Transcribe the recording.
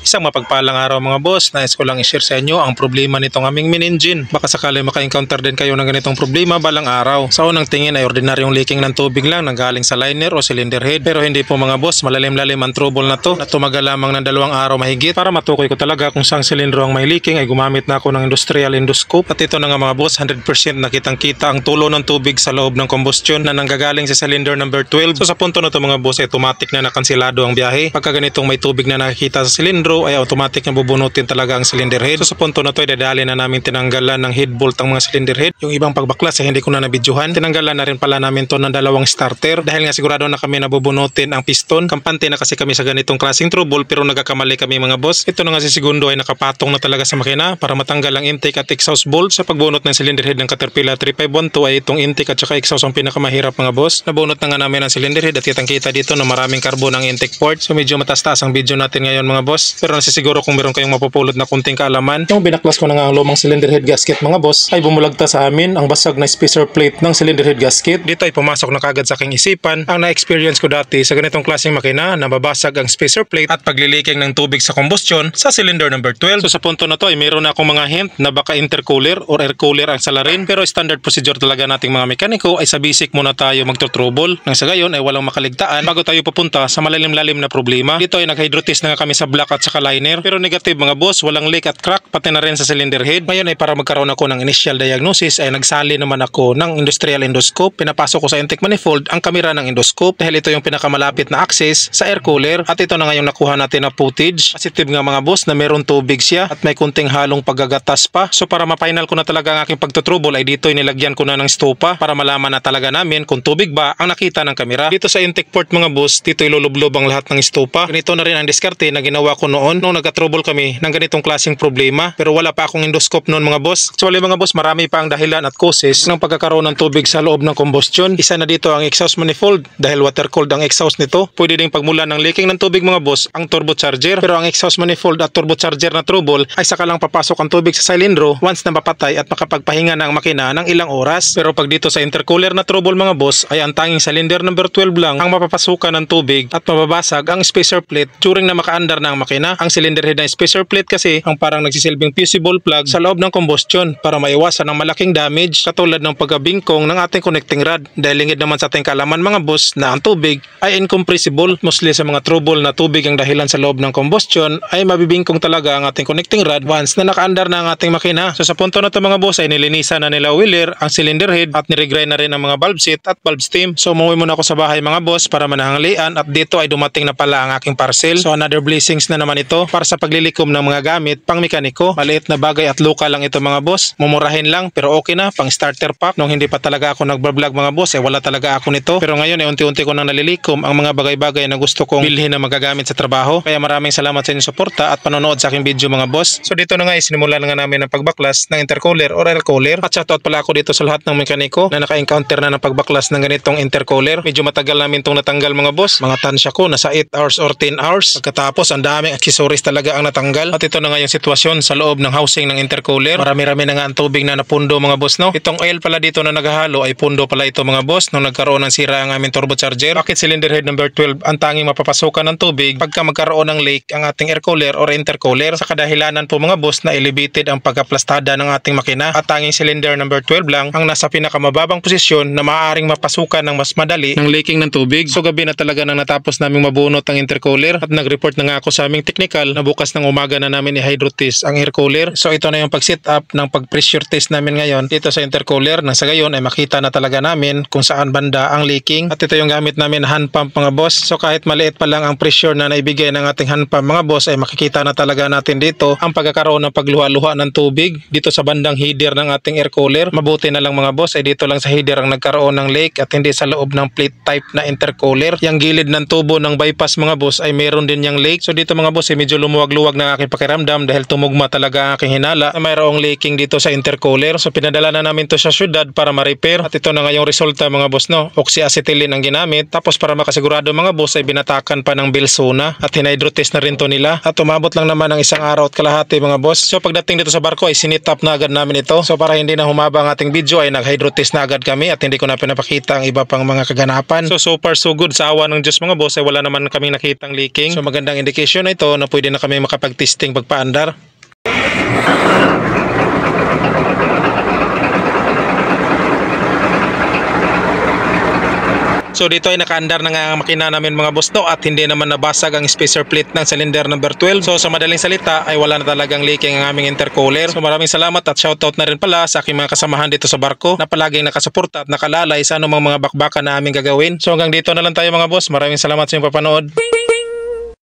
Isang mapagpalang araw mga boss, nais ko lang i-share sa inyo ang problema nitong aming main engine. Baka sakali maka-encounter din kayo ng ganitong problema balang araw. Sa unang tingin ay ordinaryong leaking ng tubig lang nanggaling sa liner o cylinder head. Pero hindi po mga boss, malalim-lalim ang trouble na to na tumagal lamang ng 2 araw mahigit. Para matukoy ko talaga kung saang silindro ang may leaking ay gumamit na ako ng industrial endoscope. At ito na nga mga boss, 100% nakitang-kita ang tulo ng tubig sa loob ng combustion na nanggagaling sa cylinder number 12. So sa punto na to mga boss ay automatic na nakansilado ang biyahe. Pagka ganitong may tubig na nakikita sa silindro ay automatic na bubunutin talaga ang cylinder head. So sa punto na to ay dadali na namin tinanggalan ng head bolt ang mga cylinder head. Yung ibang pagbaklas ay hindi ko na nabidyohan. Tinanggalan na rin pala namin to ng 2 starter dahil nga sigurado na kami nabubunutin ang piston. Kampante na kasi kami sa ganitong klaseng trouble pero nagkakamali kami mga boss. Ito na nga si segundo ay nakapatong na talaga sa makina para matanggal ang intake at exhaust bolt. Sa pagbunot ng cylinder head ng Caterpillar 3512 ay itong intake at saka exhaust ang pinakamahirap mga boss. Nabunot na nga namin ang cylinder head at kitang-kita dito na maraming carbon ang intake port. So medyo matastas ang video natin ngayon mga boss. Pero nasisiguro kung meron kayong mapupulot na kunting kaalaman. Nung binaklas ko na nga ang lumang cylinder head gasket mga boss ay bumulagta sa amin ang basag na spacer plate ng cylinder head gasket. Dito ay pumasok na kagad sa aking isipan ang na-experience ko dati sa ganitong klaseng makina na babasag ang spacer plate at pagliliking ng tubig sa combustion sa cylinder number 12. So sa punto na to ay meron na akong mga hint na baka intercooler or air cooler ang salarin. Pero standard procedure talaga nating mga mekaniko ay sa basic muna tayo magtotrouble. Nang sa gayon ay walang makaligtaan bago tayo pupunta sa malalim-lalim na problema. Dito ay nag-hydrotis na nga kami sa block at saka liner. Pero negative mga boss, walang leak at crack pati na rin sa cylinder head. Ngayon ay para magkaroon ako ng initial diagnosis ay nagsali naman ako ng industrial endoscope. Pinapasok ko sa intake manifold ang kamera ng endoscope dahil ito yung pinakamalapit na access sa air cooler. At ito na nga yung nakuha natin na footage. Positive nga mga boss na meron tubig siya at may kunting halong paggagatas pa. So para ma-final ko na talaga ang aking pagtotrouble ay dito nilagyan ko na ng stupa para malaman na talaga namin kung tubig ba ang nakita ng kamera. Dito sa intake port mga boss, dito ilulublob ang lahat ng stupa. Ganito na rin ang diskarte na ginawa ko noon nung nagka-trouble kami ng ganitong klaseng problema. Pero wala pa akong endoscope noon mga boss. Actually mga boss, marami pa ang dahilan at causes ng pagkakaroon ng tubig sa loob ng combustion. Isa na dito ang exhaust manifold dahil water cooled ang exhaust nito. Pwede ding pagmula ng leaking ng tubig mga boss ang turbocharger. Pero ang exhaust manifold at turbocharger na trouble ay saka lang papasok ang tubig sa silindro once na mapatay at makapagpahinga na ang makina ng ilang oras. Pero pag dito sa intercooler na trouble mga boss ay ang tanging cylinder number 12 lang ang mapapasukan ng tubig at mababasag ang spacer plate during na makaandar na ang makina. Ang cylinder head na spacer plate kasi ang parang nagsisilbing fusible plug sa loob ng combustion para maiwasan ng malaking damage katulad ng pagkabingkong ng ating connecting rod. Dahil lingid naman sa ating kaalaman mga boss na ang tubig ay incompressible. Mostly sa mga trouble na tubig ang dahilan sa loob ng combustion ay mabibingkong talaga ang ating connecting rod once na nakaandar na ang ating makina. So sa punto na ito mga boss ay nilinisan na nila Wheeler ang cylinder head at nirigrind na rin ang mga valve seat at valve stem. So umuwi muna ako sa bahay mga boss para manahanglian at dito ay dumating na pala ang aking parcel. So another blessings na naman ito para sa paglilikom ng mga gamit pang mekaniko. Maliit na bagay at local lang ito mga boss. Mumurahin lang pero okay na, pang starter pack. Nung hindi pa talaga ako nagbablog mga boss ay wala talaga ako nito. Pero ngayon ay unti-unti ko nang nalilikom ang mga bagay-bagay na gusto kong bilhin na magagamit sa trabaho. Kaya maraming salamat sa inyong suporta at panonood sa aking video mga boss. So dito na nga isinimulan na nga namin ang pagbaklas ng intercooler or air cooler. At shoutout pala ako dito sa lahat ng mekaniko na naka-encounter na ng pagbaklas ng ganitong intercooler. Medyo matagal namin itong natanggal mga boss. Mga tansya ko nasa 8 hours or 10 hours. Pagkatapos ang daming accessories talaga ang natanggal. At ito na nga yung sitwasyon sa loob ng housing ng intercooler. Marami-rami na nga ang tubig na napundo mga boss no. Itong oil pala dito na naghahalo ay pundo pala ito mga boss nung nagkaroon ng sira ang aming turbocharger. Bakit cylinder head number 12 ang tanging mapapasukan ng tubig pagka magkaroon ng leak ang ating air cooler or intercooler? Sa kadahilanan po mga boss na elevated ang pagkaplastada ng ating makina at tanging cylinder number 12 lang ang nasa pinakamababang posisyon na maaaring mapasukan ng mas madali ng leaking ng tubig. So gabi na talaga nang natapos naming mabunot ang intercooler at nag-report na nga ako sa aming technical na bukas ng umaga na namin i-hydrotest ang air cooler. So ito na yung pag-set up ng pag-pressure test namin ngayon dito sa intercooler nang sa gayon ay makita na talaga namin kung saan banda ang leaking. At ito yung gamit namin na hand pump mga boss. So kahit maliit pa lang ang pressure na naibigay ng ating hand pump mga boss ay makikita na talaga natin dito ang pagkakaroon ng pagluha-luha ng tubig dito sa bandang header ng ating air cooler. Mabuti na lang mga boss ay dito lang sa header ang nagkaroon ng leak at hindi sa loob ng plate type na intercooler. Yung gilid ng tubo ng bypass mga boss ay meron din yung leak. So dito mga boss ay medyo lumuwag-luwag ng aking pakiramdam dahil tumugma talaga ang aking hinala na mayroong leaking dito sa intercooler. So pinadala na namin to sa syudad para ma-repair at ito na nga yung resulta mga boss no. Oxyacetylene ang ginamit tapos para makasigurado mga boss ay binatakan pa ng Bilsona at hinhydrotest na rin to nila at umabot lang naman ng 1 araw at kalahati mga boss. So pagdating dito sa barko ay sinit up na agad namin ito. So para hindi na humaba ang ating video ay nag-hydrotest na agad kami at hindi ko na pinapakita ang iba pang mga kaganapan. So far so good, sa awa ng Diyos mga boss ay wala naman kaming nakitang leaking. So magandang indication na ito na pwede na kami makapag-testing pagpaandar. So dito ay nakaandar na nga ang makina namin mga boss no, at hindi naman nabasag ang spacer plate ng cylinder number 12. So sa madaling salita ay wala na talagang leaking ang aming intercooler. So maraming salamat at shoutout na rin pala sa aking mga kasamahan dito sa barko na palaging nakasuporta at nakalalay sa anumang mga bakbakan na aming gagawin. So hanggang dito na lang tayo mga boss. Maraming salamat sa inyong papanood.